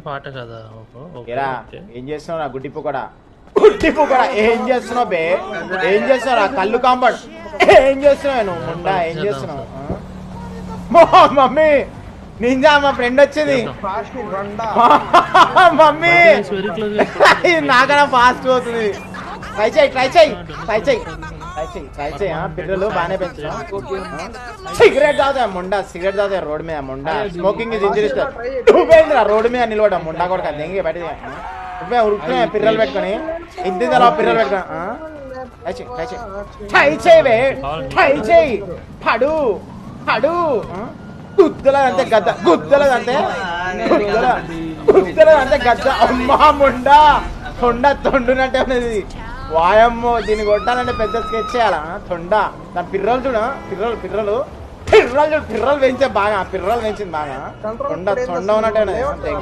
పాట కదా. ఏం చేస్తున్నావు గుడ్డిప్పు కూడా ఏం చేస్తున్నావు బే? ఏం చేస్తున్నావు కళ్ళు కాంపౌండ్? ఏం చేస్తున్నావు నువ్వు ముండా? ఏం చేస్తున్నావు? మమ్మీ నింజా మా ఫ్రెండ్ వచ్చింది మమ్మీ. నాకన్నా ఫాస్ట్ పోతుంది. ట్రై చేయి పిల్లలు బాగానే పెంచుతాం. సిగరెట్ తాగుతా ముండా, సిగరెట్ తాగుతా రోడ్ మీద ముండా. Smoking is injuries. నువ్వేంద్రా రోడ్డు మీద నిలబడ్డా ముండా కూడా దెంగి బయట ఉరుకుతున్నాయి పిల్లలు పెట్టుకొని. ఇంటి పిల్లలు పెట్టుకొని ట్రై చేయి పడు గుద్దలదంతే గద్ద గుద్దలదంతే గద్ద. అమ్మా ముండా తొండునట్టే ఉన్నది. వాయమ్మో దీన్ని కొట్టాలంటే పెద్ద స్కెచ్ చేయాలా? తొండ దాని పిర్రలు చూడ పిర్రలు పెంచే బాగా పిర్రలు పెంచింది బాగా. తొండ ఉన్నట్టే ఉన్నది.